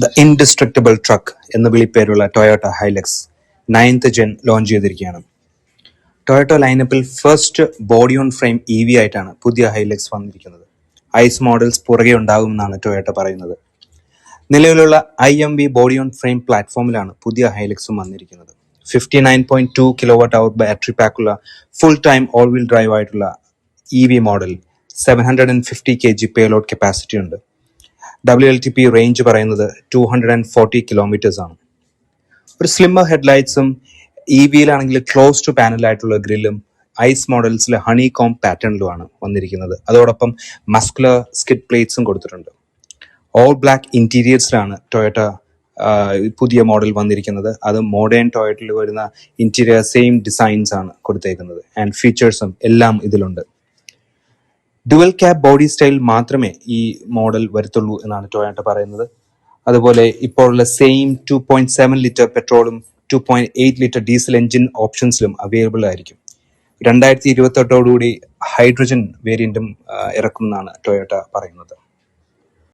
The indestructible truck എന്ന വിളിപ്പേരുള്ള Toyota Hilux 9th gen launch ചെയ്തിരിക്കുകയാണ്. ടൊയോട്ട ലൈനപ്പിൽ first body on frame EV ആയിട്ടാണ് പുതിയ ഹൈലക്സ് വന്നിരിക്കുന്നത്. ഐസ് മോഡൽസ് പുറകെ ഉണ്ടാകുമെന്നാണ് ടൊയോട്ട പറയുന്നത്. നിലവിലുള്ള IMV ബോഡി ഓൺ ഫ്രെയിം പ്ലാറ്റ്ഫോമിലാണ് പുതിയ ഹൈലക്സും വന്നിരിക്കുന്നത്. 59.2 kWh ബാറ്ററി പാക്കുള്ള full time all wheel drive ആയിട്ടുള്ള EV model 750 kg payload capacity ഉണ്ട്. WLTP റേഞ്ച് പറയുന്നത് 240 കിലോമീറ്റേഴ്സ് ആണ്. ഒരു സ്ലിമ്മർ ഹെഡ്ലൈറ്റ്സും EVയിലാണെങ്കിൽ ക്ലോസ് ടു പാനലായിട്ടുള്ള ഗ്രില്ലും ഐസ് മോഡൽസിൽ ഹണി കോം പാറ്റേണിലുമാണ് വന്നിരിക്കുന്നത്. അതോടൊപ്പം മസ്കുലർ സ്കിഡ് പ്ലേറ്റ്സും കൊടുത്തിട്ടുണ്ട്. ഓൾ ബ്ലാക്ക് ഇന്റീരിയേഴ്സിലാണ് ടൊയോട്ട പുതിയ മോഡൽ വന്നിരിക്കുന്നത്. അത് മോഡേൺ ടൊയോട്ടയിൽ വരുന്ന ഇന്റീരിയർ സെയിം ഡിസൈൻസ് ആണ് കൊടുത്തേക്കുന്നത്. ആൻഡ് ഫീച്ചേഴ്സും എല്ലാം ഇതിലുണ്ട്. ഡുവൽ ക്യാബ് ബോഡി സ്റ്റൈൽ മാത്രമേ ഈ മോഡൽ വരുത്തുള്ളൂ എന്നാണ് ടൊയോട്ട പറയുന്നത്. അതുപോലെ ഇപ്പോഴുള്ള സെയിം 2.7 ലിറ്റർ പെട്രോളും 2.8 ലിറ്റർ ഡീസൽ എഞ്ചിൻ ഓപ്ഷൻസിലും അവൈലബിൾ ആയിരിക്കും. 2028 ഹൈഡ്രജൻ വേരിയന്റും ഇറക്കുമെന്നാണ് ടൊയോട്ട പറയുന്നത്.